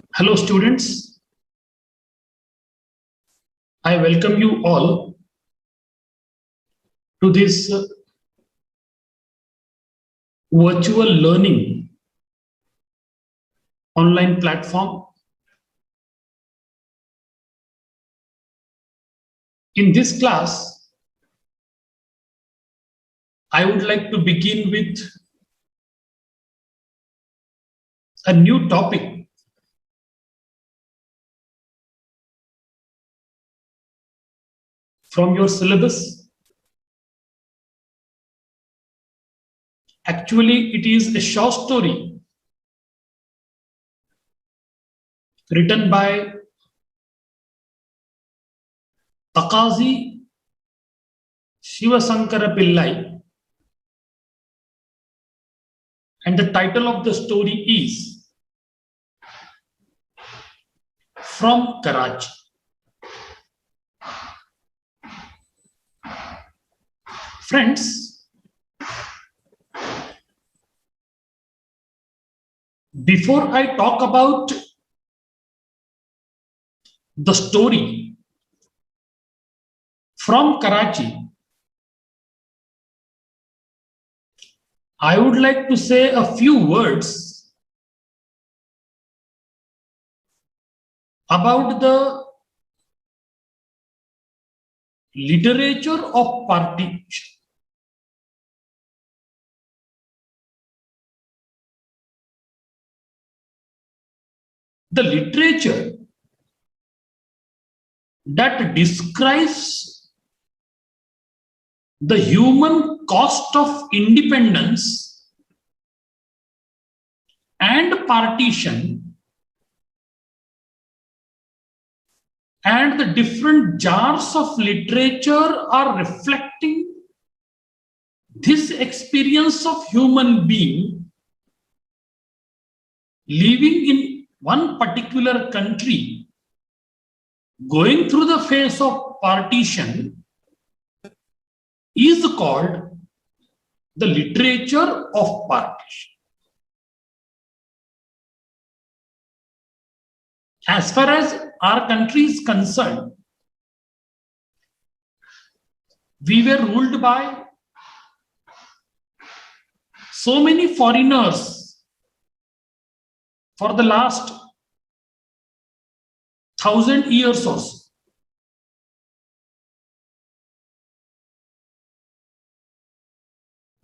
Hello students, I welcome you all to this virtual learning online platform. In this class, I would like to begin with a new topic from your syllabus. Actually, it is a short story written by Takazi Shivasankara Pillai, and the title of the story is From Karachi. Friends, before I talk about the story from Karachi, I would like to say a few words about the literature of partition. The literature that describes the human cost of independence and partition and the different genres of literature are reflecting this experience of human being living in one particular country, going through the phase of partition, is called the literature of partition. As far as our country is concerned, we were ruled by so many foreigners for the last 1,000 years or so.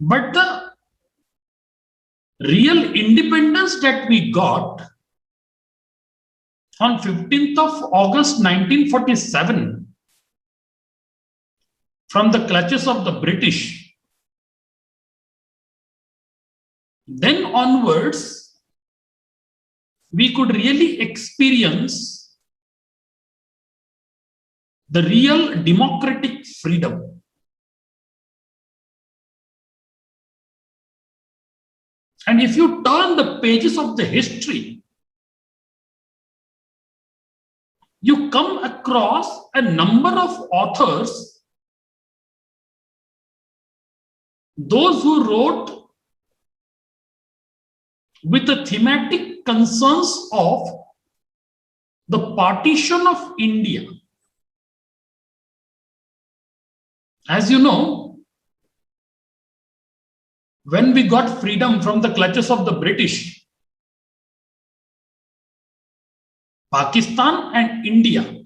But the real independence that we got on 15th of August 1947 from the clutches of the British, then onwards, we could really experience the real democratic freedom. And if you turn the pages of the history, you come across a number of authors, those who wrote with the thematic concerns of the partition of India. As you know, when we got freedom from the clutches of the British, Pakistan and India,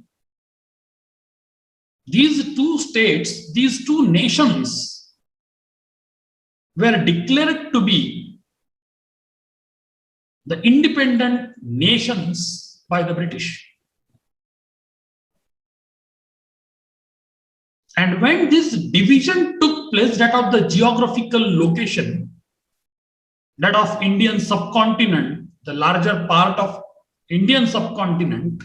these two states, these two nations were declared to be the independent nations by the British. And when this division took place, that of the geographical location, that of Indian subcontinent, the larger part of Indian subcontinent,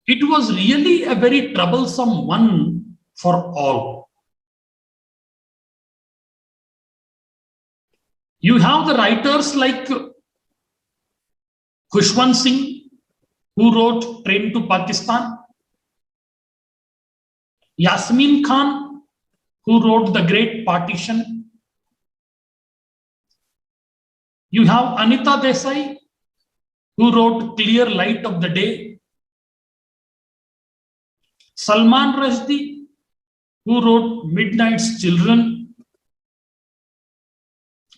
it was really a very troublesome one for all. You have the writers like Khushwant Singh, who wrote Train to Pakistan, Yasmin Khan, who wrote The Great Partition. You have Anita Desai, who wrote Clear Light of the Day, Salman Rushdie, who wrote Midnight's Children,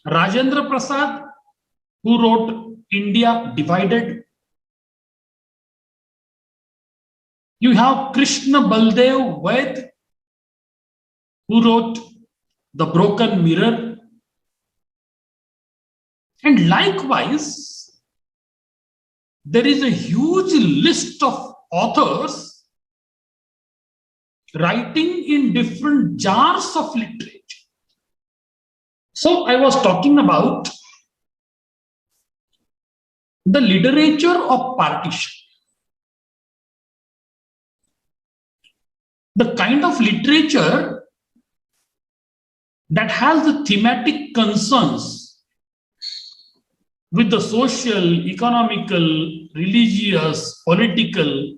Rajendra Prasad, who wrote India Divided. You have Krishna Baldev Vaid, who wrote The Broken Mirror. And likewise, there is a huge list of authors writing in different genres of literature. So I was talking about the literature of partition. The kind of literature that has the thematic concerns with the social, economical, religious, political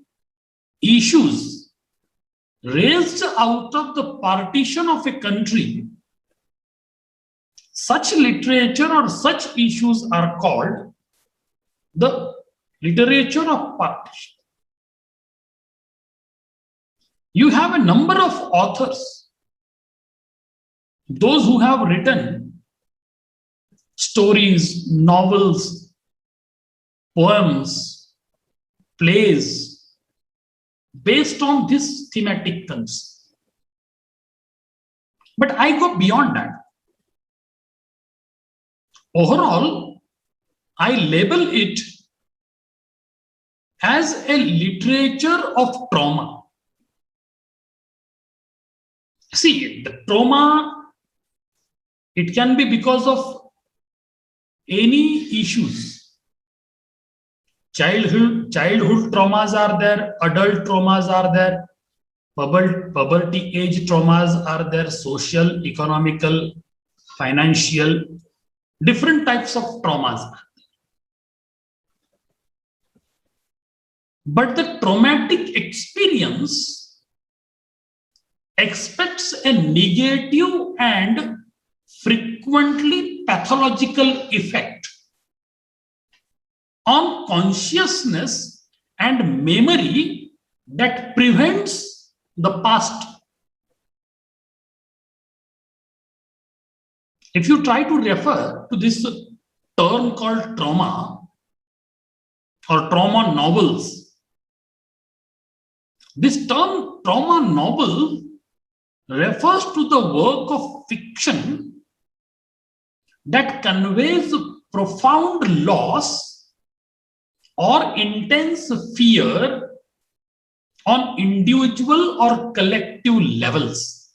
issues raised out of the partition of a country, such literature or such issues are called the literature of partition. You have a number of authors, those who have written stories, novels, poems, plays, based on this thematic concern. But I go beyond that. Overall, I label it as a literature of trauma. See, the trauma, it can be because of any issues. Childhood traumas are there, adult traumas are there, puberty age traumas are there, social, economical, financial, different types of traumas. But the traumatic experience expects a negative and frequently pathological effect on consciousness and memory that prevents the past. If you try to refer to this term called trauma or trauma novels, this term trauma novel refers to the work of fiction that conveys profound loss or intense fear on individual or collective levels.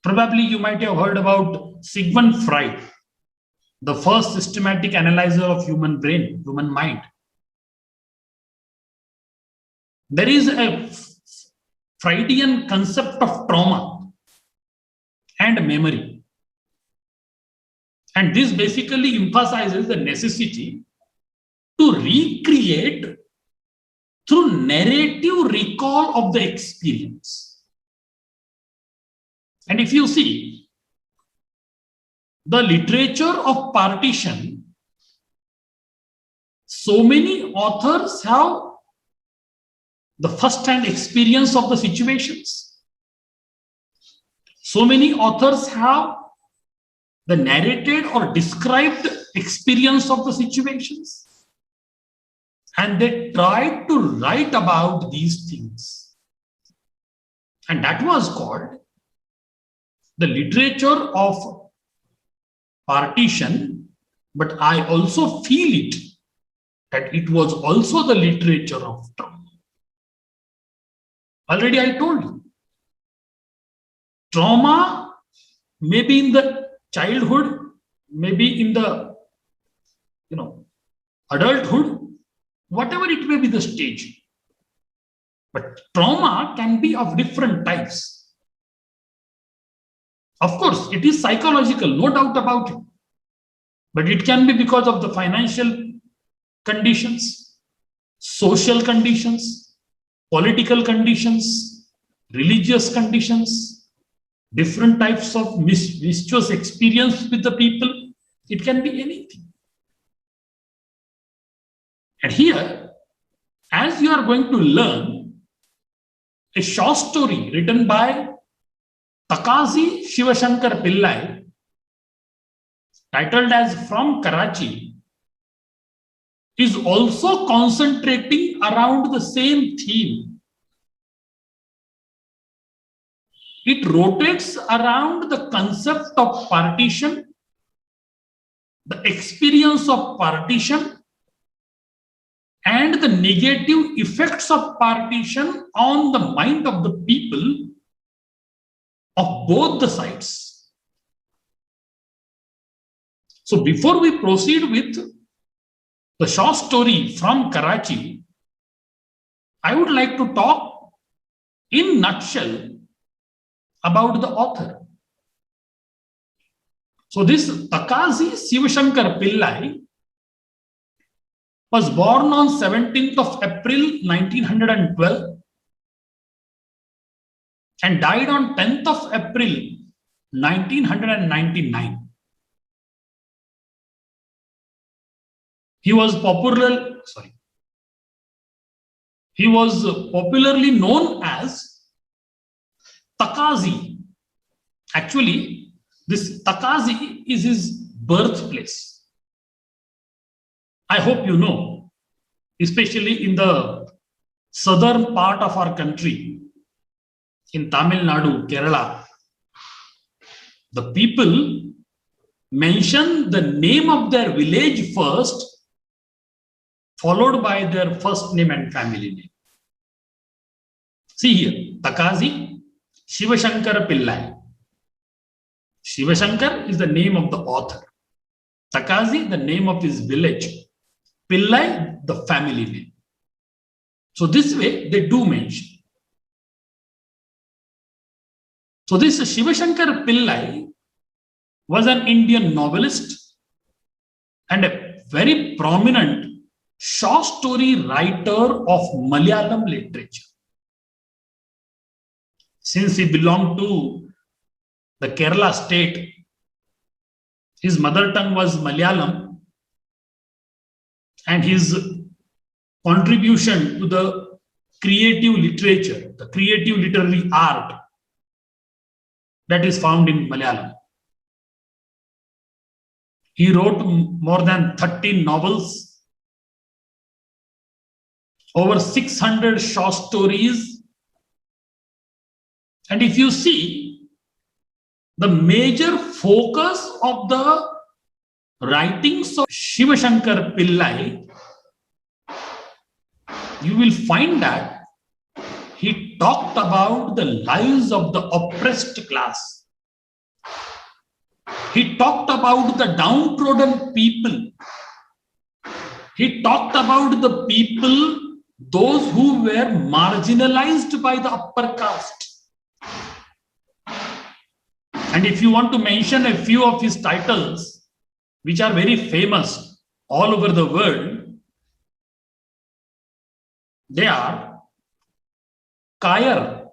Probably you might have heard about Sigmund Freud, the first systematic analyzer of human brain, human mind. There is a Freudian concept of trauma and memory. And this basically emphasizes the necessity to recreate through narrative recall of the experience. And if you see, the literature of partition, so many authors have the first-hand experience of the situations. So many authors have the narrated or described experience of the situations. And they tried to write about these things. And that was called the literature of partition. But I also feel it that it was also the literature of trauma. Already I told you, trauma may be in the childhood, maybe in the adulthood, whatever it may be the stage. But trauma can be of different types. Of course, it is psychological, no doubt about it. But it can be because of the financial conditions, social conditions, political conditions, religious conditions, different types of mischievous experience with the people. It can be anything. And here, as you are going to learn a short story written by Takazi Shivashankar Pillai, titled as From Karachi, is also concentrating around the same theme. It rotates around the concept of partition, the experience of partition, and the negative effects of partition on the mind of the people of both the sides. So before we proceed with the short story From Karachi, I would like to talk in nutshell about the author. So this Takazi Shivashankar Pillai was born on 17th of April 1912 and died on 10th of April 1999. He was popularly known as Takazi. Actually, this Takazi is his birthplace. I hope you know, especially in the southern part of our country, in Tamil Nadu, Kerala, the people mention the name of their village first, followed by their first name and family name. See here, Takazi Shivashankar Pillai. Shivashankar is the name of the author. Takazi, the name of his village. Pillai, the family name. So this way they do mention. So this Shivashankar Pillai was an Indian novelist and a very prominent short story writer of Malayalam literature. Since he belonged to the Kerala state, his mother tongue was Malayalam, and his contribution to the creative literature, the creative literary art, that is found in Malayalam. He wrote more than 30 novels, over 600 short stories. And if you see, the major focus of the writings of Shivashankar Pillai, you will find that he talked about the lives of the oppressed class. He talked about the downtrodden people. He talked about the people, those who were marginalized by the upper caste. And if you want to mention a few of his titles, which are very famous all over the world, they are Kayar,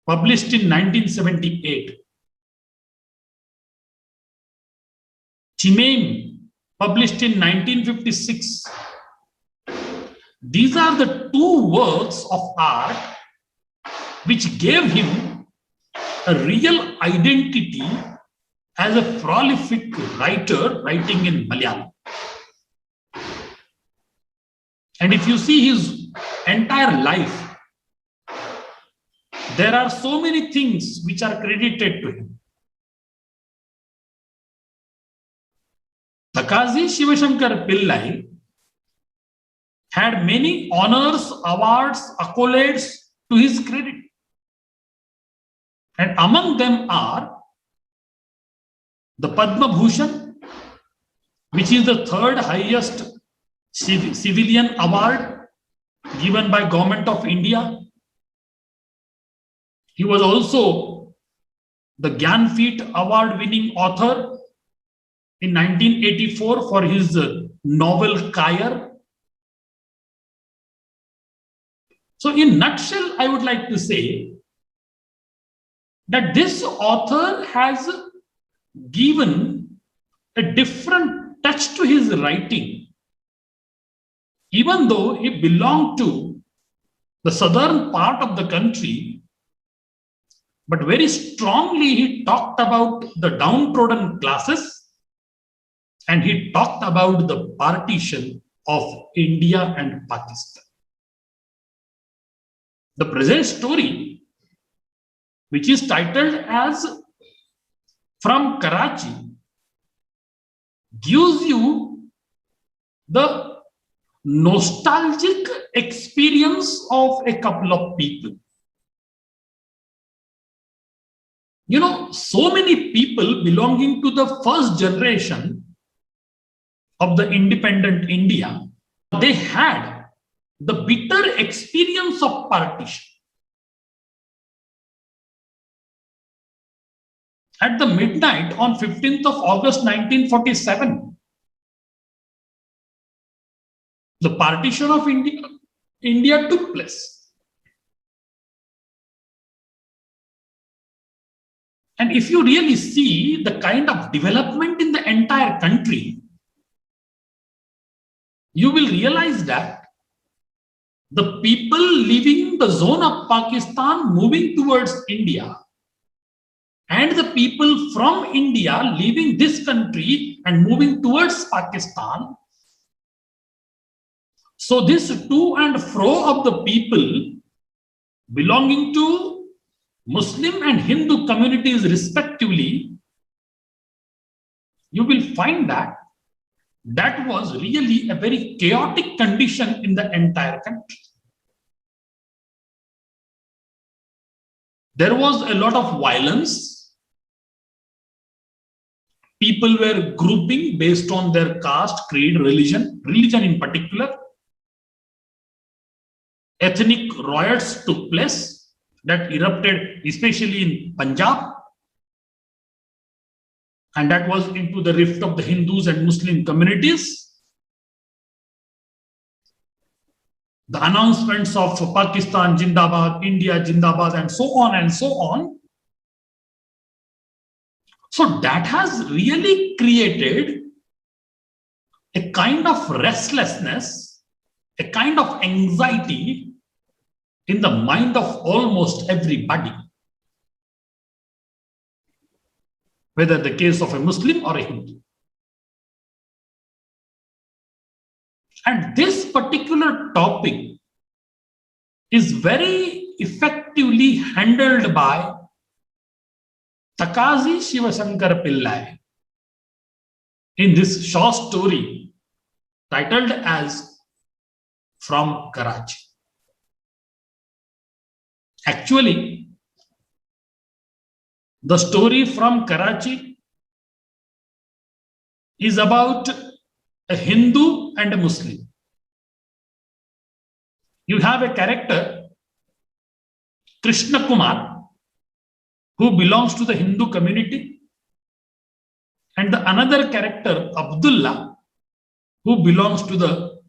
published in 1978. Chimaim, published in 1956. These are the two works of art which gave him a real identity as a prolific writer writing in Malayalam. And if you see his entire life, there are so many things which are credited to him. Takazi Shivashankar Pillai had many honors, awards, accolades to his credit. And among them are the Padma Bhushan, which is the third highest civilian award given by Government of India. He was also the Gyanpith Award winning author in 1984 for his novel Kayar. So in nutshell, I would like to say that this author has given a different touch to his writing even though he belonged to the southern part of the country, but very strongly he talked about the downtrodden classes and he talked about the partition of India and Pakistan. The present story, which is titled as From Karachi, gives you the nostalgic experience of a couple of people. You know, so many people belonging to the first generation of the independent India, they had the bitter experience of partition. At the midnight on 15th of August 1947, the partition of India took place. And if you really see the kind of development in the entire country, you will realize that the people living in the zone of Pakistan moving towards India and the people from India leaving this country and moving towards Pakistan. So this to and fro of the people belonging to Muslim and Hindu communities respectively, you will find that that was really a very chaotic condition in the entire country. There was a lot of violence. People were grouping based on their caste, creed, religion in particular. Ethnic riots took place that erupted especially in Punjab, and that was into the rift of the Hindus and Muslim communities. The announcements of Pakistan Jindabad, India Jindabad, and so on and so on. So that has really created a kind of restlessness, a kind of anxiety in the mind of almost everybody, whether the case of a Muslim or a Hindu. And this particular topic is very effectively handled by Takazi Shivasankar Pillai in this short story titled as From Karachi. Actually, the story From Karachi is about a Hindu and a Muslim. You have a character, Krishna Kumar, who belongs to the Hindu community, and the another character, Abdullah, who belongs to the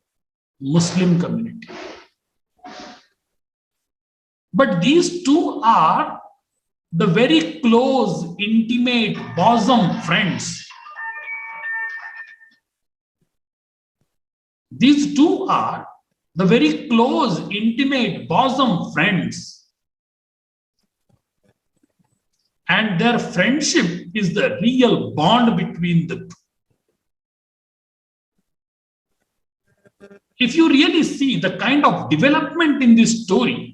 Muslim community. But these two are the very close, intimate, bosom friends. These two are the very close, intimate, bosom friends. And their friendship is the real bond between the two. If you really see the kind of development in this story,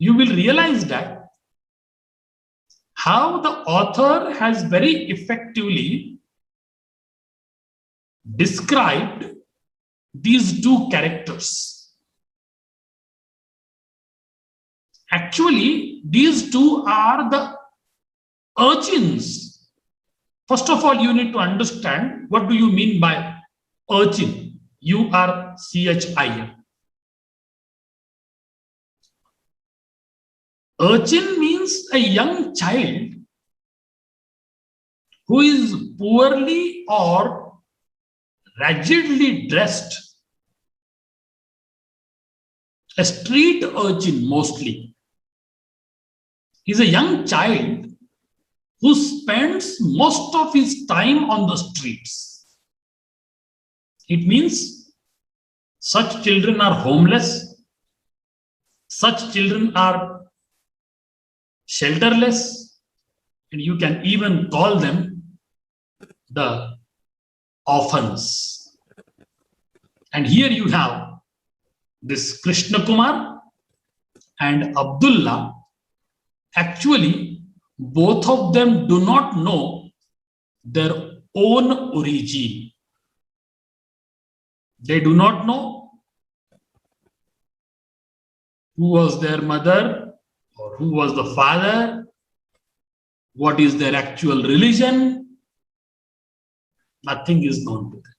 you will realize that how the author has very effectively described these two characters. Actually, these two are the urchins. First of all, you need to understand what do you mean by urchin, U-R-C-H-I-N. Urchin means a young child who is poorly or raggedly dressed. A street urchin mostly is a young child who spends most of his time on the streets. It means such children are homeless, such children are shelterless, and you can even call them the orphans. And here you have this Krishna Kumar and Abdullah. Actually, both of them do not know their own origin. They do not know who was their mother or who was the father, what is their actual religion. Nothing is known to them.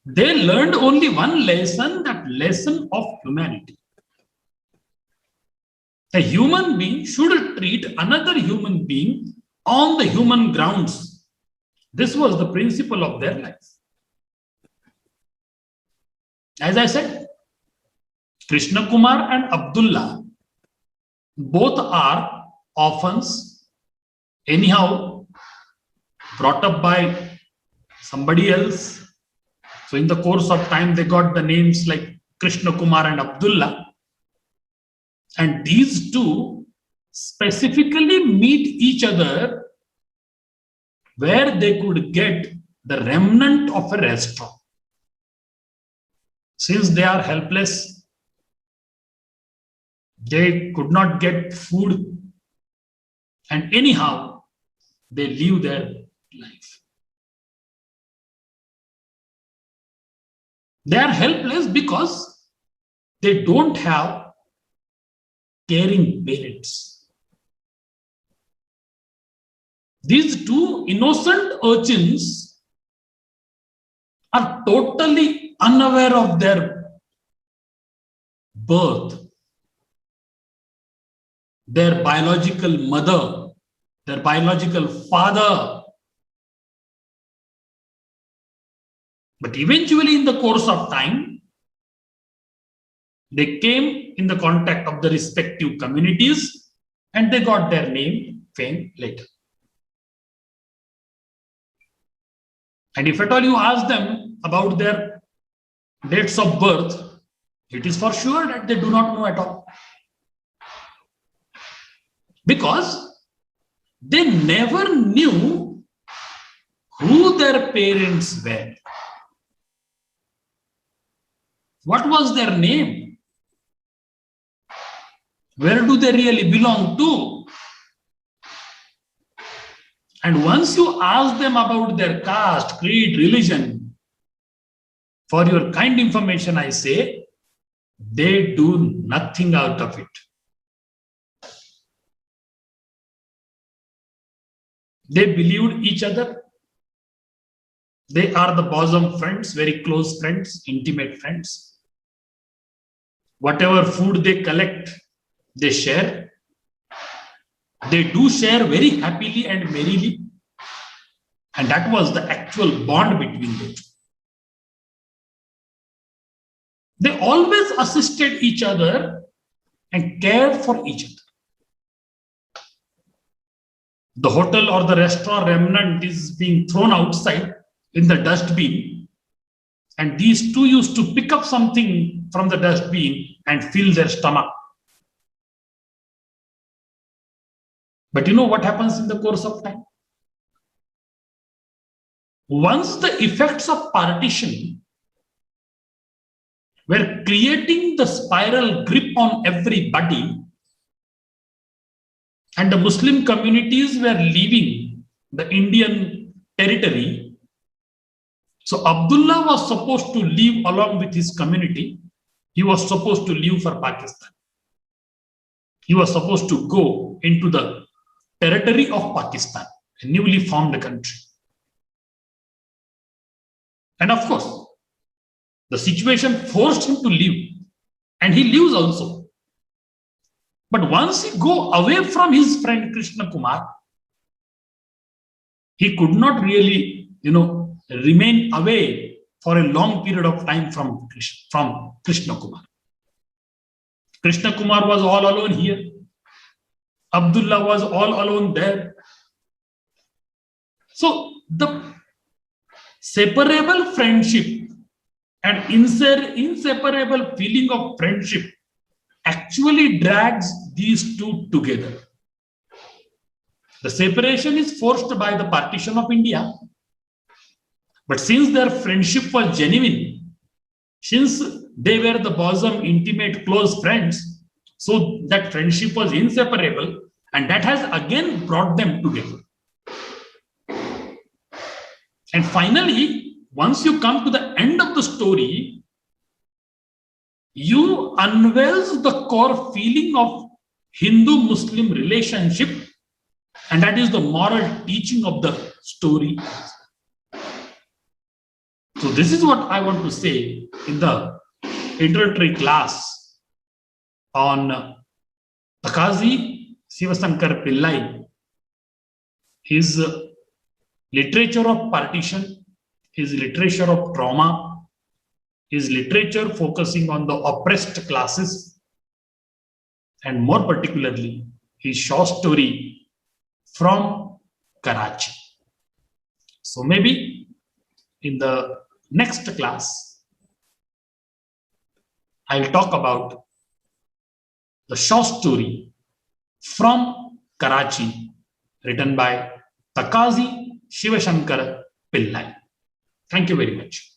They learned only one lesson, that lesson of humanity. A human being should treat another human being on the human grounds. This was the principle of their life. As I said, Krishna Kumar and Abdullah both are orphans, anyhow brought up by somebody else. So in the course of time, they got the names like Krishna Kumar and Abdullah. And these two specifically meet each other where they could get the remnant of a restaurant. Since they are helpless, they could not get food, and anyhow, they live their life. They are helpless because they don't have caring parents. These two innocent urchins are totally unaware of their birth, their biological mother, their biological father. But eventually, in the course of time, they came in the contact of the respective communities and they got their name, fame later. And if at all you ask them about their dates of birth, it is for sure that they do not know at all. Because they never knew who their parents were. What was their name? Where do they really belong to? And once you ask them about their caste, creed, religion, for your kind information, I say, they do nothing out of it. They believed each other. They are the bosom friends, very close friends, intimate friends. Whatever food they collect, they share. They do share very happily and merrily. And that was the actual bond between them. They always assisted each other and cared for each other. The hotel or the restaurant remnant is being thrown outside in the dustbin, and these two used to pick up something from the dustbin and fill their stomach. But you know what happens in the course of time? Once the effects of partition were creating the spiral grip on everybody, and the Muslim communities were leaving the Indian territory, so Abdullah was supposed to leave along with his community. He was supposed to leave for Pakistan. He was supposed to go into the territory of Pakistan, a newly formed country. And of course, the situation forced him to leave, and he leaves also. But once he go away from his friend Krishna Kumar, he could not really, remain away for a long period of time from Krishna Kumar. Krishna Kumar was all alone here. Abdullah was all alone there. So the separable friendship and inseparable feeling of friendship actually drags these two together. The separation is forced by the partition of India, but since their friendship was genuine, since they were the bosom, intimate, close friends, so that friendship was inseparable, and that has again brought them together. And finally, once you come to the end of the story, you unveils the core feeling of Hindu-Muslim relationship, and that is the moral teaching of the story. So this is what I want to say in the introductory class on Thakazhi Sivasankar Pillai, his literature of partition, his literature of trauma, his literature focusing on the oppressed classes, and more particularly, his short story from Karachi. So maybe in the next class, I'll talk about the short story from Karachi written by Thakazhi Sivasankar Pillai. Thank you very much.